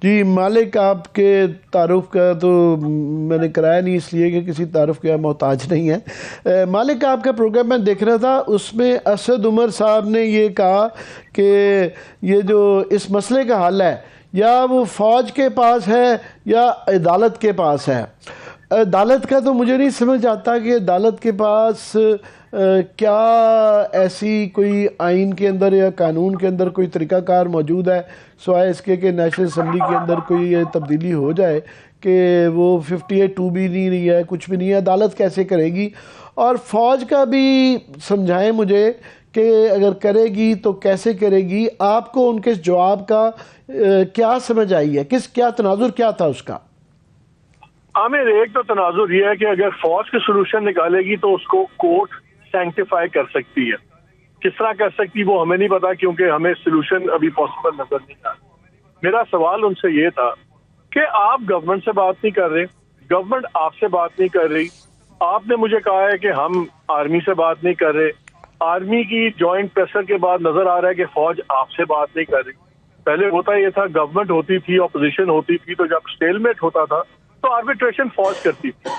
جی مالک، آپ کے تعارف کا تو میں نے کرایا نہیں اس لیے کہ کسی تعارف کا محتاج نہیں ہے۔ مالک، آپ کا پروگرام میں دیکھ رہا تھا، اس میں اسد عمر صاحب نے یہ کہا کہ یہ جو اس مسئلے کا حل ہے یا وہ فوج کے پاس ہے یا عدالت کے پاس ہے۔ عدالت کا تو مجھے نہیں سمجھ آتا کہ عدالت کے پاس کیا ایسی کوئی آئین کے اندر یا قانون کے اندر کوئی طریقہ کار موجود ہے سوائے اس کے کہ نیشنل اسمبلی کے اندر کوئی یہ تبدیلی ہو جائے کہ وہ 58(2) بھی نہیں ہے، کچھ بھی نہیں ہے۔ عدالت کیسے کرے گی؟ اور فوج کا بھی سمجھائیں مجھے کہ اگر کرے گی تو کیسے کرے گی؟ آپ کو ان کے جواب کا کیا سمجھ آئی ہے؟ کیا تناظر کیا تھا اس کا؟ عامر، ایک تو تناظر یہ ہے کہ اگر فوج کے سولوشن نکالے گی تو اس کو کورٹ سینکٹیفائی کر سکتی ہے۔ کس طرح کر سکتی وہ ہمیں نہیں پتا، کیونکہ ہمیں سولوشن ابھی پاسبل نظر نہیں آ رہا۔ میرا سوال ان سے یہ تھا کہ آپ گورنمنٹ سے بات نہیں کر رہے، گورنمنٹ آپ سے بات نہیں کر رہی۔ آپ نے مجھے کہا ہے کہ ہم آرمی سے بات نہیں کر رہے، آرمی کی جوائنٹ پریشر کے بعد نظر آ رہا ہے کہ فوج آپ سے بات نہیں کر رہی۔ پہلے ہوتا یہ تھا، گورنمنٹ ہوتی تھی، اپوزیشن ہوتی تھی، تو جب اسٹیل میٹ ہوتا تھا تو آربیٹریشن فوج کرتی تھی،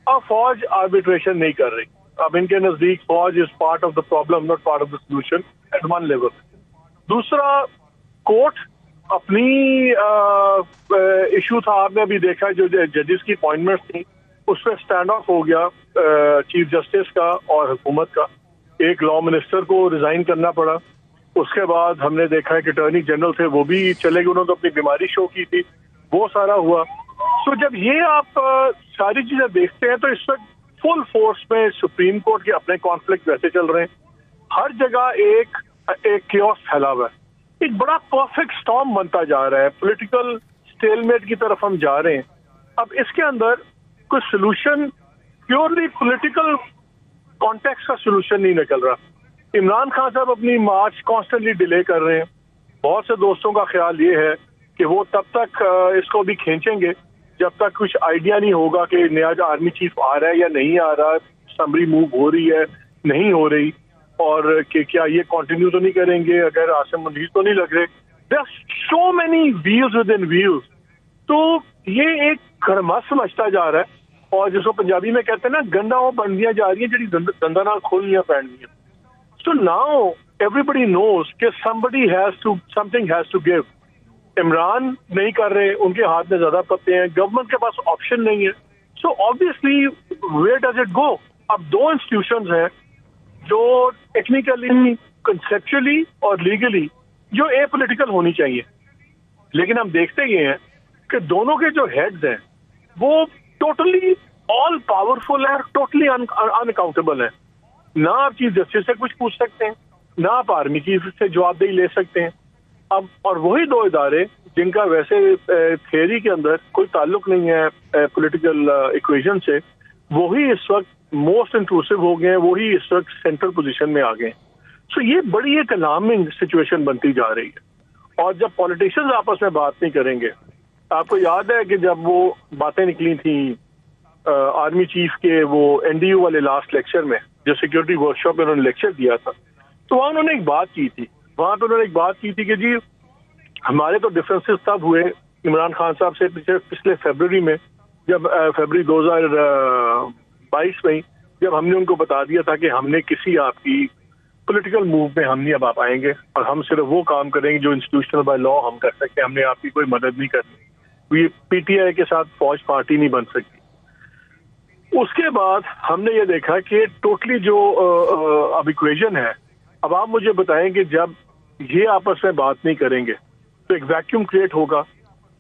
اور فوج آربیٹریشن نہیں کر رہی۔ اب ان کے نزدیک فوج is part of the problem, not part of the solution at one level. دوسرا، کورٹ اپنی ایشو تھا، آپ نے ابھی دیکھا جو ججز کی اپوائنٹمنٹس تھیں اس پہ اسٹینڈ آف ہو گیا چیف جسٹس کا اور حکومت کا۔ ایک لا منسٹر کو ریزائن کرنا پڑا۔ اس کے بعد ہم نے دیکھا ہے کہ اٹارنی جنرل تھے وہ بھی چلے گئے، انہوں نے اپنی بیماری شو کی تھی، وہ سارا ہوا۔ تو جب یہ آپ ساری چیزیں دیکھتے ہیں تو اس وقت فل فورس میں سپریم کورٹ کے اپنے کانفلکٹ ویسے چل رہے ہیں، ہر جگہ ایک کیوس پھیلا ہوا ہے، ایک بڑا پرفیکٹ سٹارم بنتا جا رہا ہے، پولیٹیکل اسٹیل میٹ کی طرف ہم جا رہے ہیں۔ اب اس کے اندر کوئی سولوشن پیورلی پولیٹیکل کانٹیکس کا سولوشن نہیں نکل رہا۔ عمران خان صاحب اپنی مارچ کانسٹنٹلی ڈیلے کر رہے ہیں۔ بہت سے دوستوں کا خیال یہ ہے کہ وہ تب تک اس کو بھی کھینچیں گے جب تک کچھ آئیڈیا نہیں ہوگا کہ نیا جو آرمی چیف آ رہا ہے یا نہیں آ رہا، اسمبلی موو ہو رہی ہے نہیں ہو رہی، اور کہ کیا یہ کنٹینیو تو نہیں کریں گے، اگر عاصم منیر تو نہیں لگ رہے۔ There are so many wheels within wheels. تو یہ ایک گھرمس سمجھتا جا رہا ہے، اور جس کو پنجابی میں کہتے ہیں نا، گندا وہ بندیاں جا رہی ہیں جڑی دندا نال کھولنیاں پینڈیاں۔ So now everybody knows کہ something has to give۔ Imran نہیں کر رہے، ان کے ہاتھ میں زیادہ پتے ہیں، گورنمنٹ کے پاس آپشن نہیں ہے۔ سو obviously where does it go؟ اب دو انسٹیٹیوشنز ہیں جو ٹیکنیکلی، کنسیپچولی اور لیگلی جو اے پولیٹیکل ہونی چاہیے، لیکن ہم دیکھتے یہ ہیں کہ دونوں کے جو ہیڈز ہیں وہ ٹوٹلی آل پاورفل ہیں، ٹوٹلی ان اکاؤنٹیبل ہیں۔ نہ آپ چیف جسٹس سے کچھ پوچھ سکتے ہیں، نہ آپ آرمی چیف سے جواب دہی لے سکتے ہیں۔ اب اور وہی دو ادارے جن کا ویسے تھیوری کے اندر کوئی تعلق نہیں ہے پولیٹیکل ایکویژن سے، وہی اس وقت موسٹ انٹروسو ہو گئے ہیں، وہی اس وقت سینٹرل پوزیشن میں آ گئے ہیں۔ سو یہ بڑی ایک الارمنگ سچویشن بنتی جا رہی ہے۔ اور جب پولیٹیشینز آپس میں بات نہیں کریں گے، آپ کو یاد ہے کہ جب وہ باتیں نکلی تھیں آرمی چیف کے وہ NDU والے لاسٹ لیکچر میں، جو سیکورٹی ورکشاپ میں انہوں نے لیکچر دیا تھا، تو وہاں انہوں نے ایک بات کی تھی، کہ جی ہمارے تو ڈفرینسز تب ہوئے عمران خان صاحب سے پچھلے فیبروری میں، جب فیبروری 2022 میں جب ہم نے ان کو بتا دیا تھا کہ ہم نے کسی آپ کی پولیٹیکل موو میں ہم نہیں اب آپ آئیں گے، اور ہم صرف وہ کام کریں گے جو انسٹیٹیوشنل بائی لا ہم کر سکتے ہیں، ہم نے آپ کی کوئی مدد نہیں کرنی، یہ PTI کے ساتھ فوج پارٹی نہیں بن سکتی۔ اس کے بعد ہم نے یہ دیکھا کہ ٹوٹلی جو اب ایکویژن ہے، اب آپ مجھے بتائیں کہ جب یہ آپس میں بات نہیں کریں گے تو ایک ویکیوم کریٹ ہوگا۔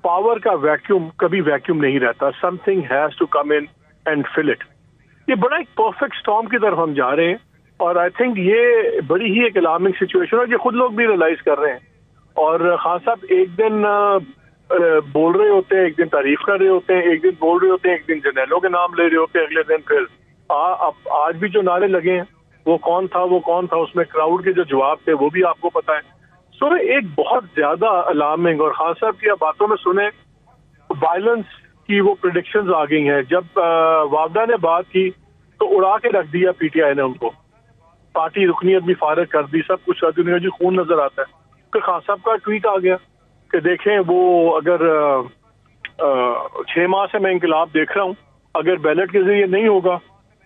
پاور کا ویکیوم کبھی ویکیوم نہیں رہتا، something has to come in and fill it. یہ بڑا ایک پرفیکٹ اسٹارم کی طرف ہم جا رہے ہیں، اور آئی تھنک یہ بڑی ہی ایک الارمنگ سچویشن ہے، یہ خود لوگ بھی ریئلائز کر رہے ہیں۔ اور خان صاحب ایک دن بول رہے ہوتے ہیں، ایک دن تعریف کر رہے ہوتے ہیں، ایک دن بول رہے ہوتے ہیں، ایک دن جرنیلوں کے نام لے رہے ہوتے ہیں، اگلے دن پھر آج بھی جو نعرے لگے ہیں وہ کون تھا، اس میں کراؤڈ کے جو جواب تھے وہ بھی آپ کو پتا ہے۔ سو ایک بہت زیادہ الارمنگ، اور خان صاحب کی باتوں میں سنیں وائلنس کی وہ پریڈکشنز آ گئی ہیں۔ جب وابڈا نے بات کی تو اڑا کے رکھ دیا PTI نے ان کو، پارٹی رکنیت بھی فارغ کر دی، سب کچھ کر دی، جی خون نظر آتا ہے۔ پھر خان صاحب کا ٹویٹ آ گیا کہ دیکھیں وہ اگر 6 ماہ سے میں انقلاب دیکھ رہا ہوں، اگر بیلٹ کے ذریعے نہیں ہوگا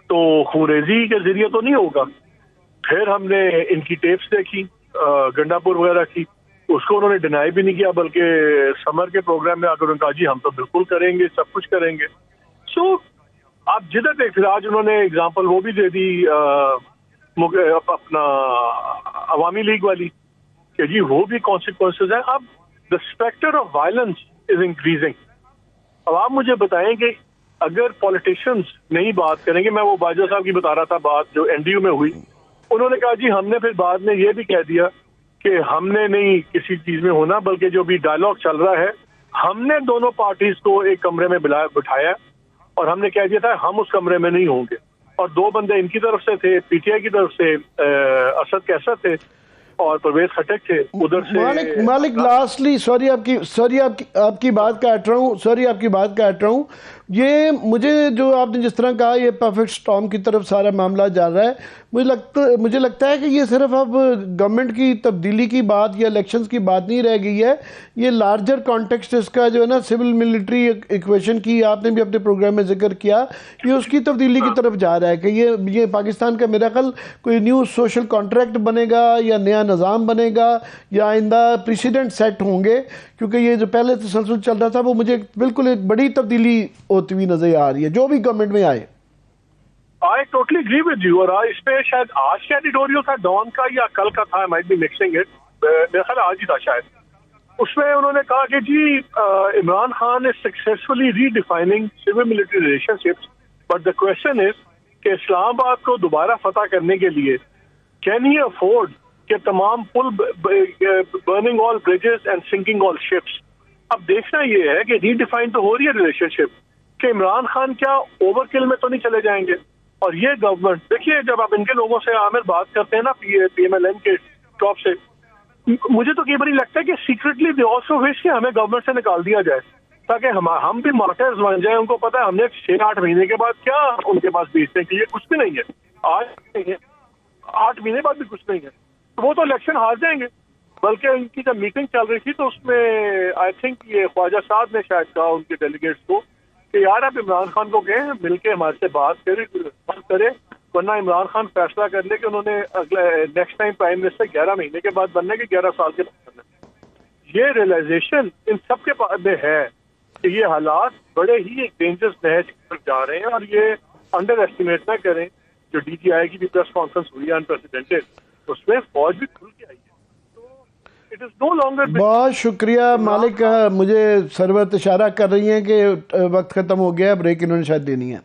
تو خوریزی کے ذریعے تو نہیں ہوگا. پھر ہم نے ان کی ٹیپس دیکھی گنڈا پور وغیرہ کی، اس کو انہوں نے ڈینائی بھی نہیں کیا، بلکہ سمر کے پروگرام میں آ کر انہوں نے کہا جی ہم تو بالکل کریں گے، سب کچھ کریں گے. سو آپ جدھر دیکھ رہے آج انہوں نے اگزامپل وہ بھی دے دی اپنا عوامی لیگ والی کہ جی وہ بھی کانسیکوینسز ہیں. اب the spectre of violence is increasing. اب آپ مجھے بتائیں کہ اگر پولیٹیشنز نہیں بات کریں گے، میں وہ باجوہ صاحب کی بتا رہا تھا بات جو این ڈی یو میں ہوئی، انہوں نے کہا جی ہم نے پھر بعد میں یہ بھی کہہ دیا کہ ہم نے نہیں کسی چیز میں ہونا، بلکہ جو بھی ڈائلاگ چل رہا ہے ہم نے دونوں پارٹیز کو ایک کمرے میں بٹھایا اور ہم نے کہہ دیا تھا ہم اس کمرے میں نہیں ہوں گے. اور 2 بندے ان کی طرف سے تھے، پی ٹی آئی کی طرف سے اسد کیسر تھے اور پرویز خٹک تھے ادھر سے. مالک لاسٹلی سوری آپ کی بات کاٹ رہا ہوں. یہ مجھے آپ نے جس طرح کہا یہ پرفیکٹ سٹارم کی طرف سارا معاملہ جا رہا ہے. مجھے لگتا ہے کہ یہ صرف اب گورنمنٹ کی تبدیلی کی بات یا الیکشنز کی بات نہیں رہ گئی ہے. یہ لارجر کانٹیکسٹ اس کا جو ہے نا سول ملٹری ایکویشن کی آپ نے بھی اپنے پروگرام میں ذکر کیا، یہ اس کی تبدیلی کی طرف جا رہا ہے کہ یہ پاکستان کا میرا خیال کوئی نیو سوشل کانٹریکٹ بنے گا یا نیا نظام بنے گا یا آئندہ پریسیڈنٹ سیٹ ہوں گے، کیونکہ یہ جو پہلے تسلسل چل رہا تھا وہ مجھے بالکل ایک بڑی تبدیلی ہوتی ہوئی نظر آ رہی ہے جو بھی گورنمنٹ میں آئے. I totally agree with you. اور اس پہ شاید آج کا ایڈیٹوریل تھا ڈان کا یا کل کا تھا، might be mixing it، میرا خیال آج ہی تھا شاید. اس میں انہوں نے کہا کہ جی Imran Khan is successfully redefining civil military relationships, but the question is کہ اسلام آباد کو دوبارہ فتح کرنے کے لیے can he afford کہ تمام پل burning all bridges and sinking all ships. اب دیکھنا یہ ہے کہ ریڈیفائن تو ہو رہی ہے ریلیشن شپ کہ عمران خان کیا اوور کل میں تو نہیں چلے جائیں گے. اور یہ گورنمنٹ دیکھیے جب آپ ان کے لوگوں سے عامر بات کرتے ہیں نا پی ایم ایل این کے ٹاپ سے، مجھے تو کئی بار لگتا ہے کہ سیکریٹلی دے آلسو وش کہ ہمیں گورنمنٹ سے نکال دیا جائے تاکہ ہم بھی مارٹرز بن جائیں. ان کو پتا ہے ہم نے 6-8 مہینے کے بعد کیا ان کے پاس بیچنے کے لیے کچھ بھی نہیں ہے، آج نہیں ہے، 8 مہینے بعد بھی کچھ نہیں ہے. وہ تو الیکشن ہار جائیں گے. بلکہ ان کی جب میٹنگ چل رہی تھی تو اس میں آئی تھنک یہ خواجہ صاحب نے شاید کہا ان کے ڈیلیگیٹس کو کہ یار آپ عمران خان کو کہیں مل کے ہمارے سے بات کرے ورنہ عمران خان فیصلہ کر لے کہ انہوں نے اگلے نیکسٹ ٹائم پرائم منسٹر 11 مہینے کے بعد بننے کے 11 سال کے بعد بننے. یہ ریئلائزیشن ان سب کے پاس میں ہے کہ یہ حالات بڑے ہی ایک ڈینجرس نہج کی طرف جا رہے ہیں. اور یہ انڈر ایسٹیمیٹ نہ کریں. جو ڈی جی آئی کی بھی پریس کانفرنس ہوئی ہے انپریسیڈنٹڈ، اس میں فوج بھی کھل کے آئی ہے. بہت شکریہ مالک. مجھے سرورت اشارہ کر رہی ہیں کہ وقت ختم ہو گیا، بریک انہوں نے شاید دینی ہے.